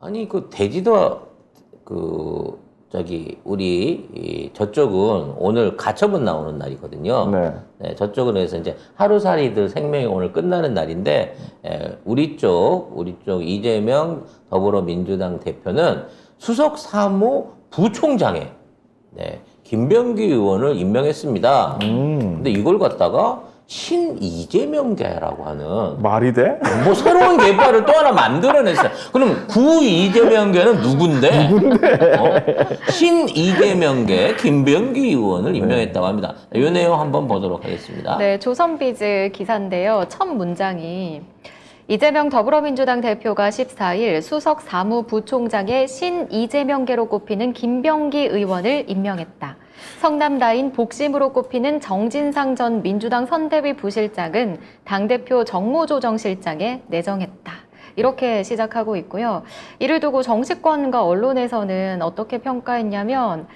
아니 그 대지도 우리 저쪽은 오늘 가처분 나오는 날이거든요. 네. 네, 저쪽은 해서 이제 하루살이들 생명이 오늘 끝나는 날인데 우리 쪽 이재명 더불어민주당 대표는 수석 사무 부총장에 김병기 의원을 임명했습니다. 근데 이걸 갖다가 신이재명계라고 하는 말이 돼? 뭐 새로운 계파를 또 하나 만들어냈어요. 그럼 구이재명계는 누군데? 신이재명계 김병기 의원을 임명했다고 합니다. 이 내용 한번 보도록 하겠습니다. 네, 조선비즈 기사인데요. 첫 문장이 이재명 더불어민주당 대표가 14일 수석 사무부총장에 신이재명계로 꼽히는 김병기 의원을 임명했다. 성남다인 복심으로 꼽히는 정진상 전 민주당 선대위 부실장은 당대표 정무조정실장에 내정했다. 이렇게 시작하고 있고요. 이를 두고 정치권과 언론에서는 어떻게 평가했냐면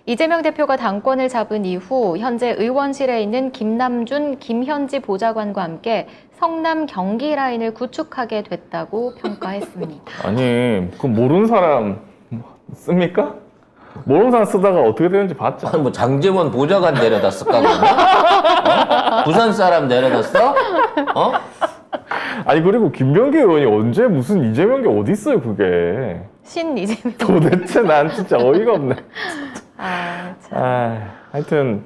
이재명 대표가 당권을 잡은 이후 현재 의원실에 있는 김남준, 김현지 보좌관과 함께 성남 경기 라인을 구축하게 됐다고 평가했습니다. 아니, 그 모르는 사람 씁니까? 모르는 사람 쓰다가 어떻게 되는지 봤죠? 뭐 장제원 보좌관 내려다 쓸까 그러나? 부산 사람 내려다 써? 아니, 그리고 김병기 의원이 언제 무슨 이재명계 어디 있어요, 그게? 신이재명. 도대체 난 진짜 어이가 없네. 참. 하여튼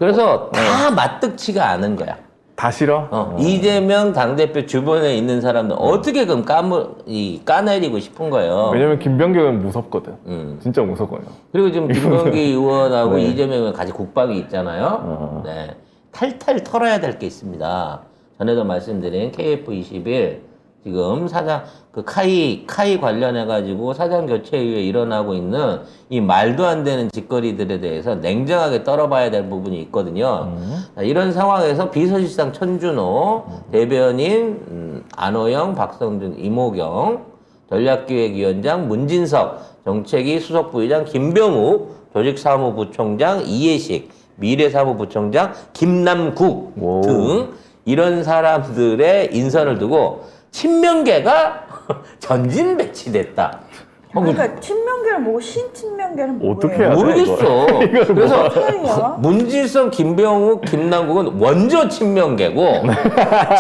그래서 다 맞득치가 않은 거야. 다 싫어? 이재명 당대표 주변에 있는 사람들 어떻게 그럼 까내리고 싶은 거예요. 왜냐면 김병기 의원 무섭거든. 진짜 무섭거든요. 그리고 지금 김병기 의원하고 네. 이재명 의원 같이 국방이 있잖아요. 네. 탈탈 털어야 될 게 있습니다. 전에도 말씀드린 KF21 지금 사장 카이 관련해가지고 사장 교체 이후에 일어나고 있는 이 말도 안 되는 짓거리들에 대해서 냉정하게 떨어봐야 될 부분이 있거든요. 자, 이런 상황에서 비서실장 천준호, 대변인 안호영, 박성준, 이모경, 전략기획위원장 문진석, 정책위 수석부의장 김병욱, 조직사무부총장 이해식, 미래사무부총장 김남국 오. 등 이런 사람들의 인선을 두고 친명계가 전진 배치됐다. 그러니까 친명계를 뭐고 신친명계는 뭐예요? 어떻게 해야 돼? 모르겠어. 그래서 차이야? 문질성, 김병욱, 김남국은 원조 친명계고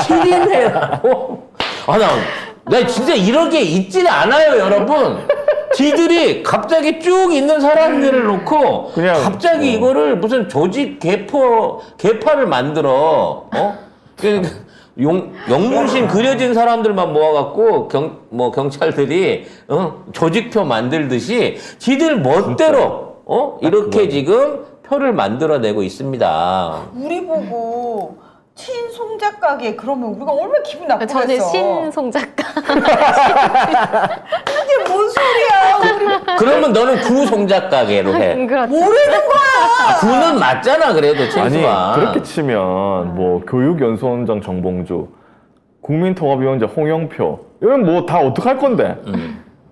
친인회라고. 나 진짜 이런 게 있지는 않아요, 여러분. 지들이 갑자기 쭉 있는 사람들을 놓고 그냥, 갑자기 이거를 무슨 조직 개파를 만들어. 영문신 그려진 사람들만 모아갖고 경찰들이 조직표 만들듯이 지들 멋대로 이렇게 지금 표를 만들어내고 있습니다. 우리 보고 친송작가게 그러면 우리가 얼마나 기분 나쁘겠어. 저는 신송 작가. 이게 뭔 소리야. 그러면 너는 구송작가계로 해. 그렇죠. 모르는 거야. 구는 맞잖아 그래도 아니, 최소한. 그렇게 치면 뭐 교육연수원장 정봉주, 국민통합위원장 홍영표 이건 뭐 다 어떡할 건데?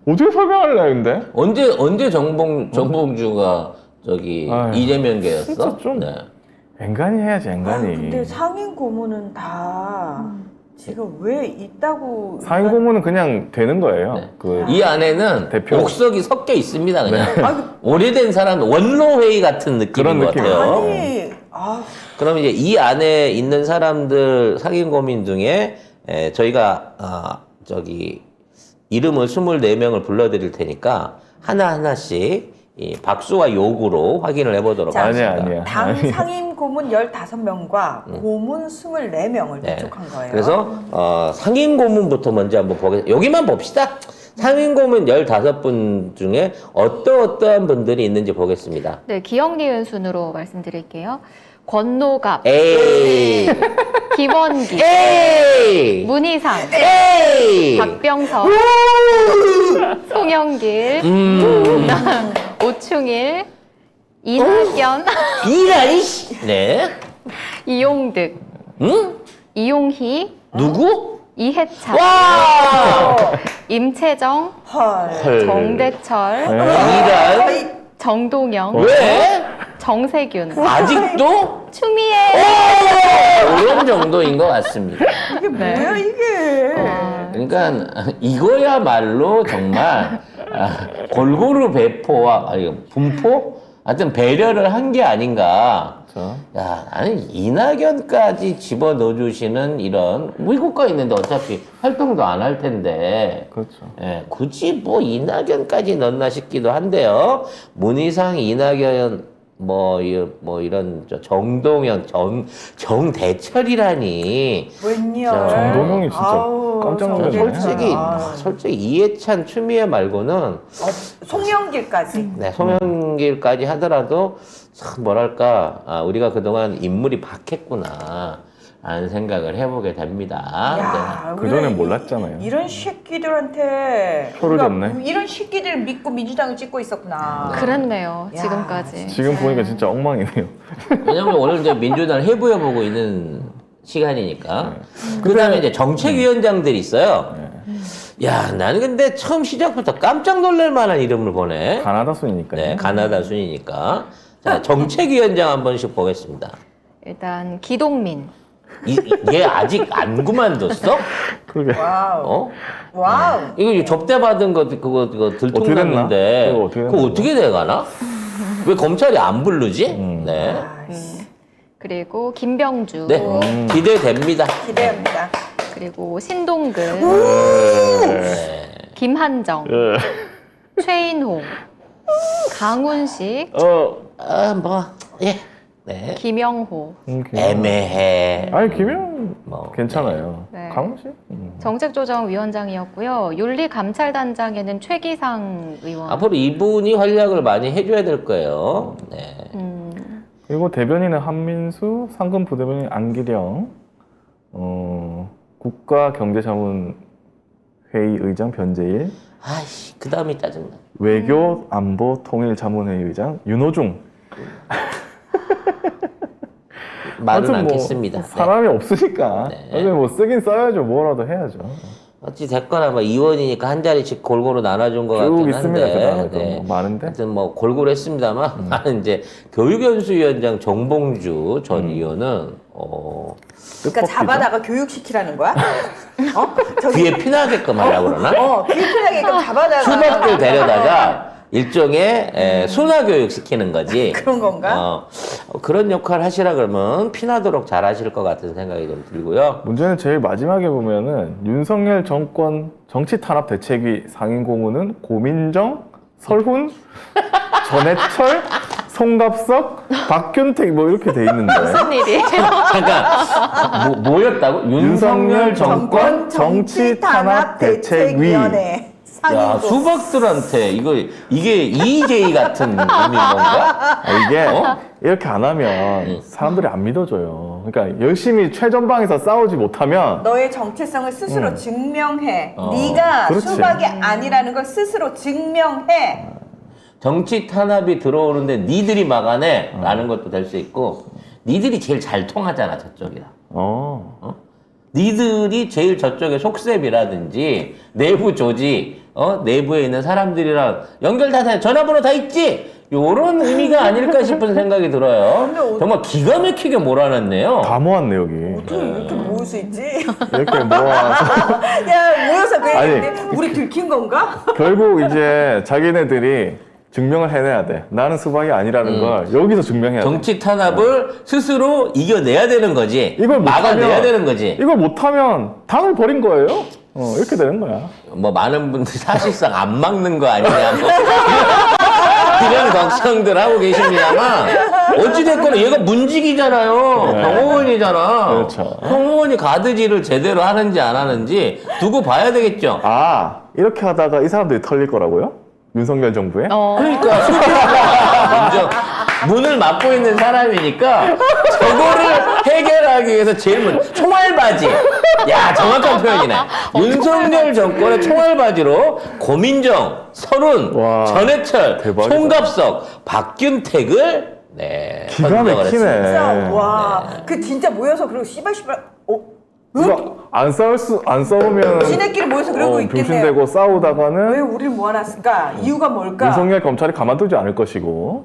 어떻게 설명할래 근데? 언제 정봉주가 아유, 이재명계였어? 진짜 좀- 네. 앵간히 해야지 앵간히. 근데 상임 고문은 다 지금 왜 있다고. 상임 고문은 그냥 되는 거예요. 네. 그 이 안에는 대표. 옥석이 섞여 있습니다 그냥. 아니, 오래된 사람 원로회의 같은 느낌인 그런 것 느낌이에요. 같아요. 아니, 그럼 이제 이 안에 있는 사람들 상임 고민 중에 저희가 이름을 24명을 불러드릴 테니까 하나하나씩 이 박수와 욕으로 확인을 해보도록 자, 하겠습니다. 아니야. 당 상임 고문 15명과 고문 24명을 네. 구축한 거예요. 그래서 상임 고문부터 먼저 한번 보겠습니다. 여기만 봅시다. 상임 고문 15분 중에 어떠한 분들이 있는지 보겠습니다. 네, 기억 니은 순으로 말씀드릴게요. 권노갑, 에이! 김원기, 에이! 문희상, 에이! 박병석, 송영길, 오충일, 이낙연, 이라이씨! 네. 이용득, 응? 이용희, 누구? 이해찬, 와! 헐. 임채정, 헐. 정대철, 이란? 정동영, 왜? 정세균, 아직도? 추미애. 이런 정도인 것 같습니다. 이게 뭐야, 이게. 그러니까 이거야말로 정말 골고루 배포와 분포? 하여튼 배려를 한 게 아닌가. 그렇죠. 야, 나는 이낙연까지 집어넣어주시는 이런 무이국가 있는데 어차피 활동도 안 할 텐데 그렇죠. 예, 굳이 뭐 이낙연까지 넣나 싶기도 한데요. 문희상, 이낙연 뭐 이런 정동영, 정대철이라니. 웬열. 정동영이 진짜 깜짝 놀랐네. 솔직히 이해찬, 추미애 말고는 송영길까지. 네, 송영길까지 하더라도 참 뭐랄까 우리가 그동안 인물이 박했구나 라는 생각을 해보게 됩니다. 야, 그 전엔 우리가 몰랐잖아요. 이런 새끼들한테 표를 우리가 줬네. 이런 새끼들 믿고 민주당을 찍고 있었구나. 그랬네요. 야, 지금까지. 지금 보니까 진짜 엉망이네요. 왜냐면 오늘 이제 민주당을 해부해보고 있는 시간이니까. 그 다음에 이제 정책위원장들이 있어요. 야, 나는 근데 처음 시작부터 깜짝 놀랄 만한 이름을 보내. 가나다 순이니까요. 네, 가나다 순이니까. 자, 정책위원장 한 번씩 보겠습니다. 일단 기동민. 얘 아직 안 그만뒀어? 그러게. 와우. 어? 와우. 이거 접대받은 거 그거 들통났는데 어떻게 됐나? 그거 어떻게 돼가나? 왜 검찰이 안 부르지? 네. 그리고 김병주. 네. 기대됩니다. 기대합니다. 그리고 신동근. 네. 김한정. 예. 최인호. 강훈식. 예. 네. 김영호. 애매해. 아니 김영 뭐, 괜찮아요. 네. 강훈 씨? 정책조정위원장이었고요. 윤리감찰단장에는 최기상 의원. 앞으로 이분이 활약을 많이 해줘야 될 거예요. 네. 그리고 대변인은 한민수, 상금 부대변인 안기령, 국가경제자문회의 의장 변재일, 아이씨, 그 다음이 짜증나. 외교 안보 통일자문회의 의장 윤호중. 말은 하여튼 않겠습니다. 네. 사람이 없으니까. 네. 근데 뭐 쓰긴 써야죠. 뭐라도 해야죠. 어찌 됐거나 뭐 의원이니까 한 자리씩 골고루 나눠준 것 쭉 같긴 있습니다. 그 한데. 다음에 뭐 많은데. 하여튼 뭐 골고루 했습니다만 나는 이제 교육연수위원장 정봉주 전 의원은 그러니까 잡아다가 교육시키라는 거야? 저기 귀에 피나게끔 하려고 그러나? 교육시키라게끔 잡아다가 수박들 데려다가 일종의 순화교육 시키는 거지. 그런 건가? 그런 역할 하시라 그러면 피나도록 잘 하실 것 같은 생각이 좀 들고요. 문제는 제일 마지막에 보면은 윤석열 정권 정치탄압대책위 상임고문은 고민정, 설훈, 전해철, 송갑석, 박균택 뭐 이렇게 돼 있는데 무슨 일이에요? 잠깐 뭐였다고? 윤석열 정권 정치탄압대책위원회 야, 상임고. 수박들한테 이게 EJ 같은 의미인 건가? 이게 이렇게 안 하면 사람들이 안 믿어줘요. 그러니까 열심히 최전방에서 싸우지 못하면 너의 정체성을 스스로 증명해. 네가 그렇지. 수박이 아니라는 걸 스스로 증명해. 정치 탄압이 들어오는데 니들이 막아내 라는 것도 될 수 있고 니들이 제일 잘 통하잖아 저쪽이랑. 니들이 제일 저쪽에 속셈이라든지 내부 조직, 내부에 있는 사람들이랑 연결 다 전화번호 다 있지? 요런 의미가 아닐까 싶은 생각이 들어요. 정말 기가 막히게 몰아놨네요. 다 모았네 여기. 어떻게 이렇게 모을 수 있지? 이렇게 모아서 야, 모여서 그 아니, 얘기인데 우리 들킨 건가? 결국 이제 자기네들이 증명을 해내야 돼. 나는 수박이 아니라는 걸 여기서 증명해야 돼. 정치 탄압을 스스로 이겨내야 되는 거지. 이걸 막아내야 못하면- 되는 거지. 이걸 못하면 당을 버린 거예요. 이렇게 되는 거야. 뭐 많은 분들이 사실상 안 막는 거 아니냐 뭐 이런 걱정들 하고 계십니다만 어찌됐거나 얘가 문직이잖아요. 경호원이잖아. 그렇죠. 경호원이 가드질을 제대로 하는지 안 하는지 두고 봐야 되겠죠. 아, 이렇게 하다가 이 사람들이 털릴 거라고요? 윤석열 정부에? 그러니까 먼저 문을 막고 있는 사람이니까 저거를 해결하기 위해서 제일 먼저 총알바지. 야, 정확한 표현이네. 윤석열 정권의 총알바지로 고민정, 설훈, 와, 전해철, 대박이다. 송갑석, 박균택을 기가 선정을 막히네. 했습니다. 진짜 와, 그 진짜 모여서 그리고 씨발 이거 안 싸우면 지네끼리 모여서 그러고 있겠네요. 병신되고 왜 싸우다가는 우리를 모아놨을까? 이유가 뭘까? 윤석열 검찰이 가만두지 않을 것이고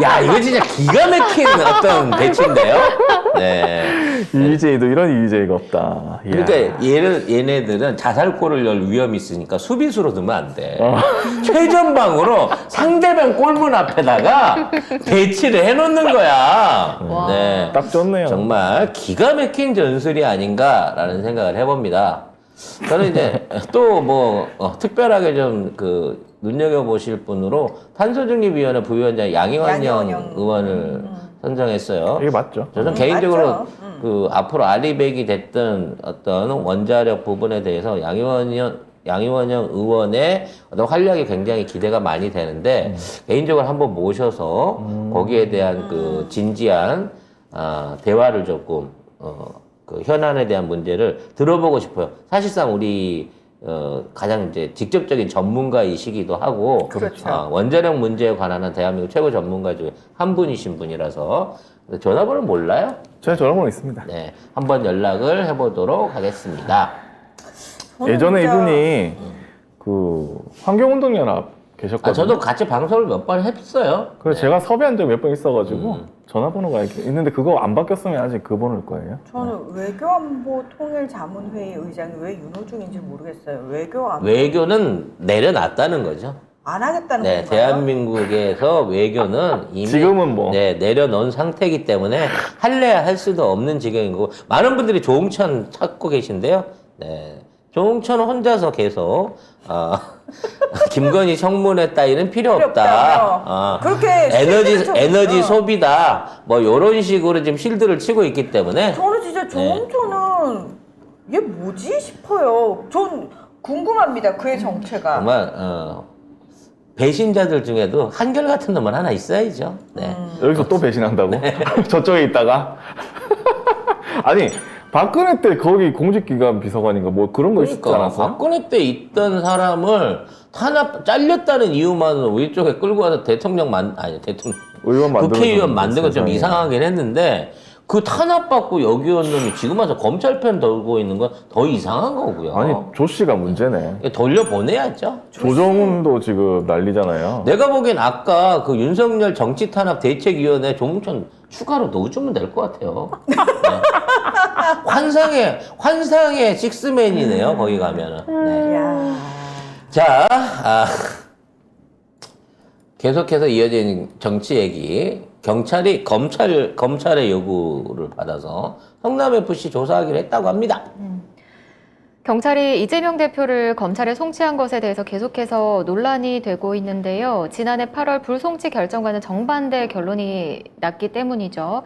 야, 이거 진짜 기가 막힌 어떤 대치인데요? 네. EJ도 이런 EJ가 없다. 이야. 그러니까 얘네들은 자살골을 열 위험이 있으니까 수비수로 두면 안 돼. 어. 최전방으로 상대방 골문 앞에다가 배치를 해놓는 거야. 와. 네. 딱 좋네요. 정말 기가 막힌 전술이 아닌가라는 생각을 해봅니다. 저는 이제 또 뭐 특별하게 좀 눈여겨보실 분으로 탄소중립위원회 부위원장 양희원 의원을 선정했어요. 이게 맞죠? 저는 개인적으로 맞죠. 앞으로 아리백이 됐던 어떤 원자력 부분에 대해서 양희원 의원의 어떤 활약이 굉장히 기대가 많이 되는데 개인적으로 한번 모셔서 거기에 대한 그 진지한 대화를 조금 그 현안에 대한 문제를 들어보고 싶어요. 사실상 우리 가장 이제 직접적인 전문가이시기도 하고 그렇죠. 원자력 문제에 관한 대한민국 최고 전문가 중에 한 분이신 분이라서 전화번호 몰라요? 제 전화번호 있습니다. 네, 한번 연락을 해보도록 하겠습니다. 저는 예전에 진짜 이분이 그 환경운동연합 계셨거든요. 저도 같이 방송을 몇 번 했어요. 그래서 제가 섭외한 적이 몇 번 있어가지고 전화번호가 이렇게 있는데 그거 안 바뀌었으면 아직 그 번호일 거예요. 저는 외교안보통일자문회의 의장이 왜 윤호중인지 모르겠어요. 외교는 내려놨다는 거죠. 안 하겠다는 네, 건가요? 대한민국에서 외교는 이미 지금은 뭐. 내려놓은 상태이기 때문에 할래야 할 수도 없는 지경인 거고 많은 분들이 조응천 찾고 계신데요. 네, 조응천은 혼자서 계속 김건희 청문회 따위는 필요 없다. 그렇게 에너지 소비다. 뭐 이런 식으로 지금 실드를 치고 있기 때문에 저는 진짜 조응천은 얘 뭐지 싶어요. 전 궁금합니다. 그의 정체가. 정말 배신자들 중에도 한결같은 놈은 하나 있어야죠. 네. 여기서 또 배신한다고? 저쪽에 있다가? 아니 박근혜 때 거기 공직기관 비서관인가 뭐 그런 거 있지 그러니까 않았어요? 박근혜 때 있던 사람을 잘렸다는 이유만으로 우리 쪽에 끌고 와서 대통령 의원 만들어 국회의원 만든 건 좀 세상에. 이상하긴 했는데 그 탄압받고 여기 온 놈이 지금 와서 검찰편 돌고 있는 건 더 이상한 거고요. 아니 조 씨가 문제네. 돌려보내야죠. 조정훈도 지금 난리잖아요. 내가 보기엔 아까 그 윤석열 정치탄압대책위원회 조문천 추가로 넣어주면 될 것 같아요. 네. 환상의 식스맨이네요. 거기 가면은. 네. 야. 자, 계속해서 이어진 정치 얘기. 경찰이 검찰의 요구를 받아서 성남FC 조사하기로 했다고 합니다. 경찰이 이재명 대표를 검찰에 송치한 것에 대해서 계속해서 논란이 되고 있는데요. 지난해 8월 불송치 결정과는 정반대 결론이 났기 때문이죠.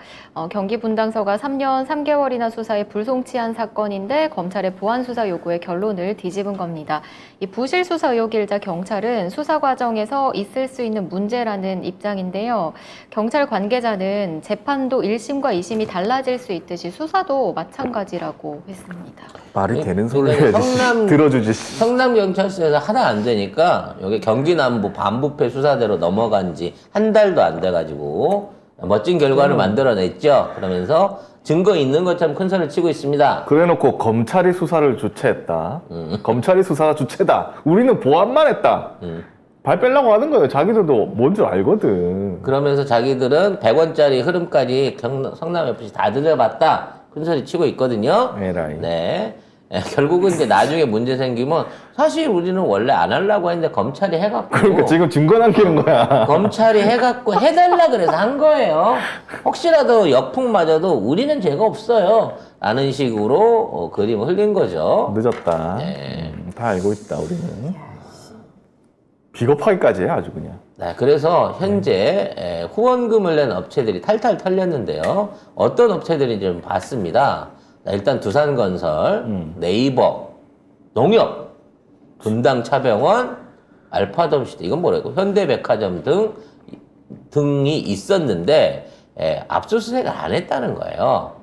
경기 분당서가 3년 3개월이나 수사에 불송치한 사건인데 검찰의 보완 수사 요구에 결론을 뒤집은 겁니다. 이 부실 수사 의혹이 일자 경찰은 수사 과정에서 있을 수 있는 문제라는 입장인데요. 경찰 관계자는 재판도 1심과 2심이 달라질 수 있듯이 수사도 마찬가지라고 했습니다. 말이 되는 소리를 그러니까 해야지. 들어주지. 성남경찰서에서 하나 안 되니까 여기 경기 남부 반부패 수사대로 넘어간 지 한 달도 안 돼가지고 멋진 결과를 만들어냈죠. 그러면서 증거 있는 것처럼 큰 소리를 치고 있습니다. 그래놓고 검찰이 수사를 주체했다. 검찰이 수사가 주체다. 우리는 보완만 했다. 발 빼려고 하는 거예요. 자기들도 뭔 줄 알거든. 그러면서 자기들은 100원짜리 흐름까지 성남FC 다 들려봤다. 큰 소리 치고 있거든요. 에라이. 네. 결국은 이제 나중에 문제 생기면 사실 우리는 원래 안 하려고 했는데 검찰이 해갖고 그러니까 지금 증거 남기는 거야. 검찰이 해갖고 해달라 그래서 한 거예요. 혹시라도 역풍 맞아도 우리는 죄가 없어요. 라는 식으로 그림을 흘린 거죠. 늦었다. 네. 다 알고 있다 우리는. 비겁하기까지 해 아주 그냥. 네, 그래서 현재 후원금을 낸 업체들이 탈탈 털렸는데요. 어떤 업체들인지 좀 봤습니다. 자, 일단 두산건설, 네이버, 농협, 분당차병원, 알파돔시티, 이건 뭐라고? 현대백화점 등이 있었는데 압수수색을 안 했다는 거예요.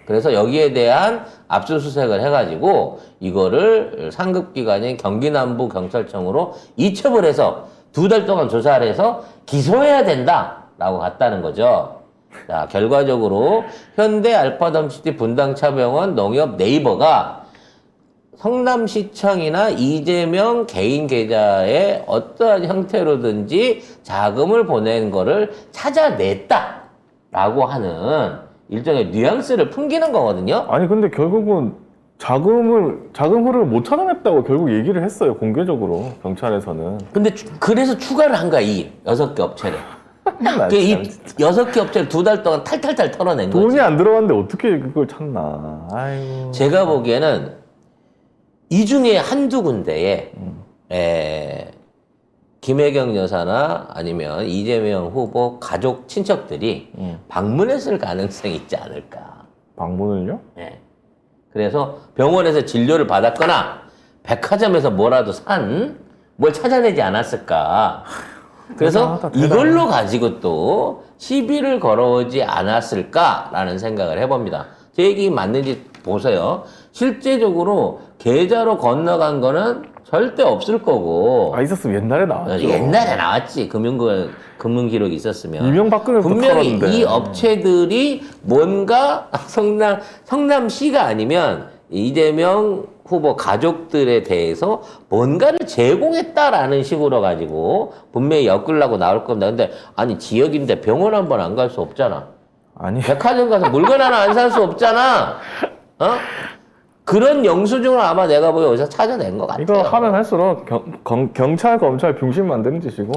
그래서 여기에 대한 압수수색을 해가지고 이거를 상급기관인 경기남부경찰청으로 이첩을 해서 2달 동안 조사를 해서 기소해야 된다라고 갔다는 거죠. 자, 결과적으로 현대, 알파돔시티, 분당차병원, 농협, 네이버가 성남시청이나 이재명 개인 계좌에 어떠한 형태로든지 자금을 보낸 거를 찾아냈다라고 하는 일종의 뉘앙스를 풍기는 거거든요. 아니 근데 결국은 자금 흐름을 못 찾아냈다고 결국 얘기를 했어요, 공개적으로 경찰에서는. 근데 그래서 추가를 한 거야, 이 6개 업체를. 이 6개 업체를 2달 동안 탈탈탈 털어낸 거지. 돈이 안 들어갔는데 어떻게 그걸 찾나. 아이고. 제가 보기에는 이 중에 한두 군데에 김혜경 여사나 아니면 이재명 후보 가족 친척들이 방문했을 가능성이 있지 않을까. 방문을요? 예. 그래서 병원에서 진료를 받았거나 백화점에서 뭐라도 뭘 찾아내지 않았을까. 그래서 대단하다. 이걸로 가지고 또 시비를 걸어오지 않았을까라는 생각을 해봅니다. 제 얘기 맞는지 보세요. 실제적으로 계좌로 건너간 거는 절대 없을 거고. 있었으면 옛날에 나왔죠. 옛날에 나왔지. 금융기록이 있었으면. 이명박근혜부터 분명히 털었는데. 이 업체들이 뭔가 성남시가 아니면 이재명 후보 가족들에 대해서 뭔가를 제공했다라는 식으로 가지고 분명히 엮으려고 나올 겁니다. 근데 아니 지역인데 병원 한 번 안 갈 수 없잖아. 아니 백화점 가서 물건 하나 안 살 수 없잖아. 어? 그런 영수증을 아마 내가 보기 여기서 찾아낸 것 같아요. 이거 하면 할수록 경찰, 검찰 병신 만드는 짓이고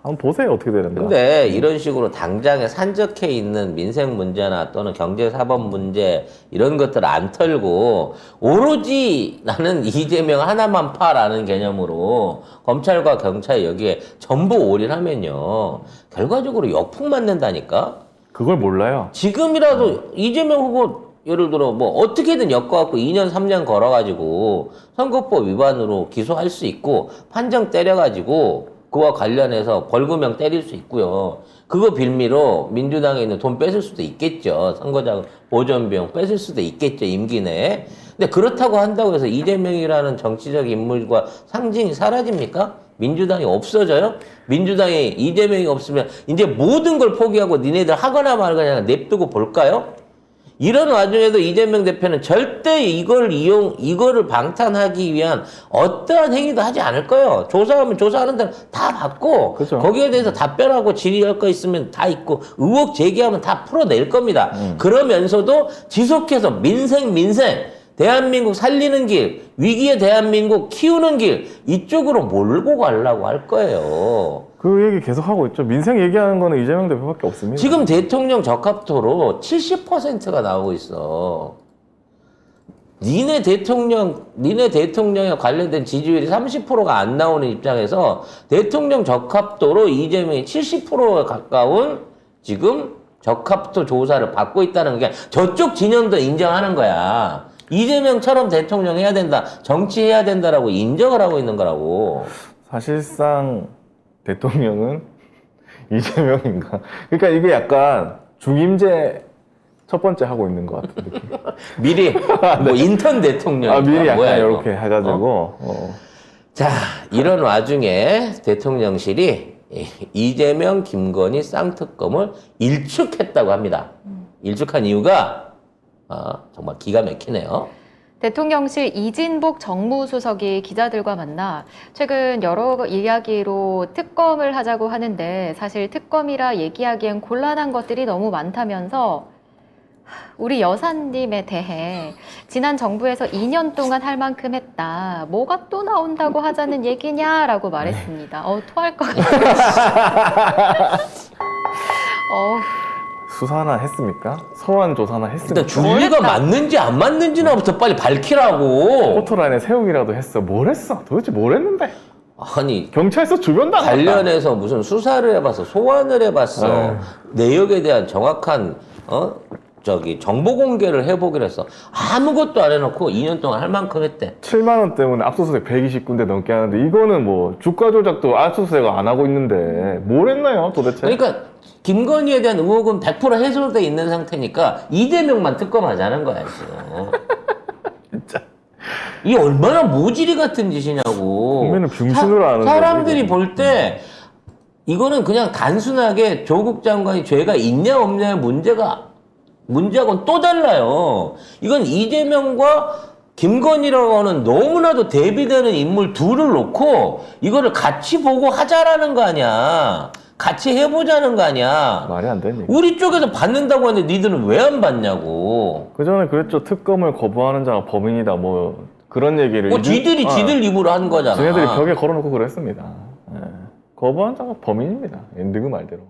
한번 보세요 어떻게 되는가. 근데 이런 식으로 당장에 산적해 있는 민생 문제나 또는 경제사법 문제 이런 것들을 안 털고 오로지 나는 이재명 하나만 파라는 개념으로 검찰과 경찰이 여기에 전부 올인하면요. 결과적으로 역풍 맞는다니까? 그걸 몰라요. 지금이라도 이재명 후보 예를 들어 뭐 어떻게든 엮어갖고 2년 3년 걸어가지고 선거법 위반으로 기소할 수 있고 판정 때려가지고 그와 관련해서 벌금형 때릴 수 있고요. 그거 빌미로 민주당에 있는 돈 뺏을 수도 있겠죠. 선거자금 보존비용 뺏을 수도 있겠죠. 임기 내에. 근데 그렇다고 한다고 해서 이재명이라는 정치적 인물과 상징이 사라집니까? 민주당이 없어져요? 민주당에 이재명이 없으면 이제 모든 걸 포기하고 니네들 하거나 말거나 냅두고 볼까요? 이런 와중에도 이재명 대표는 절대 이거를 방탄하기 위한 어떠한 행위도 하지 않을 거예요. 조사하면 조사하는 대로 다 받고, 그죠. 거기에 대해서 답변하고 질의할 거 있으면 다 있고, 의혹 제기하면 다 풀어낼 겁니다. 그러면서도 지속해서 민생, 대한민국 살리는 길, 위기의 대한민국 키우는 길, 이쪽으로 몰고 가려고 할 거예요. 그 얘기 계속 하고 있죠. 민생 얘기하는 거는 이재명 대표밖에 없습니다. 지금 대통령 적합도로 70%가 나오고 있어. 니네 대통령에 관련된 지지율이 30%가 안 나오는 입장에서 대통령 적합도로 이재명이 70%에 가까운 지금 적합도 조사를 받고 있다는 게 저쪽 진영도 인정하는 거야. 이재명처럼 대통령 해야 된다, 정치해야 된다라고 인정을 하고 있는 거라고. 사실상 대통령은 이재명인가? 그러니까 이게 약간 중임제 첫 번째 하고 있는 것 같은 느낌. 미리 뭐 인턴 대통령. 미리 약간 뭐야, 이거. 이렇게 해가지고. 자, 이런 와중에 대통령실이 이재명, 김건희 쌍특검을 일축했다고 합니다. 일축한 이유가 정말 기가 막히네요. 대통령실 이진복 정무수석이 기자들과 만나 최근 여러 이야기로 특검을 하자고 하는데 사실 특검이라 얘기하기엔 곤란한 것들이 너무 많다면서 우리 여사님에 대해 지난 정부에서 2년 동안 할 만큼 했다. 뭐가 또 나온다고 하자는 얘기냐라고 말했습니다. 토할 것 같아요. 수사나 했습니까? 소환 조사나 했습니까? 일단 줄리가 맞는지 안 맞는지나부터 빨리 밝히라고. 포토라인에 세우기라도 했어. 뭘 했어? 도대체 뭘 했는데? 아니, 경찰서 주변도 안 갔다. 관련해서 무슨 수사를 해봤어, 소환을 해봤어, 내역에 대한 정확한 정보 공개를 해보기로 했어. 아무것도 안 해놓고 2년 동안 할 만큼 했대. 7만 원 때문에 압수수색 120군데 넘게 하는데 이거는 뭐 주가 조작도 압수수색 안 하고 있는데 뭘 했나요 도대체? 그러니까 김건희에 대한 의혹은 100% 해소돼 있는 상태니까 이재명만 특검하자는 거야 지금. 진짜. 이 얼마나 모질이 같은 짓이냐고. 보면은 병신으로 아는 사람들이 거지, 볼 때 이거는 그냥 단순하게 조국 장관이 죄가 있냐 없냐의 문제하고는 또 달라요. 이건 이재명과 김건희라고 하는 너무나도 대비되는 인물 둘을 놓고 이거를 같이 보고 하자라는 거 아니야. 같이 해보자는 거 아니야. 말이 안 되는 얘기. 우리 쪽에서 받는다고 하는데 니들은 왜 안 받냐고. 그 전에 그랬죠. 특검을 거부하는 자가 범인이다. 뭐 그런 얘기를. 뭐 지들이 지들 입으로 한 거잖아. 쟤네들이 벽에 걸어놓고 그랬습니다. 예. 거부한 자가 범인입니다. 엔드그 말대로.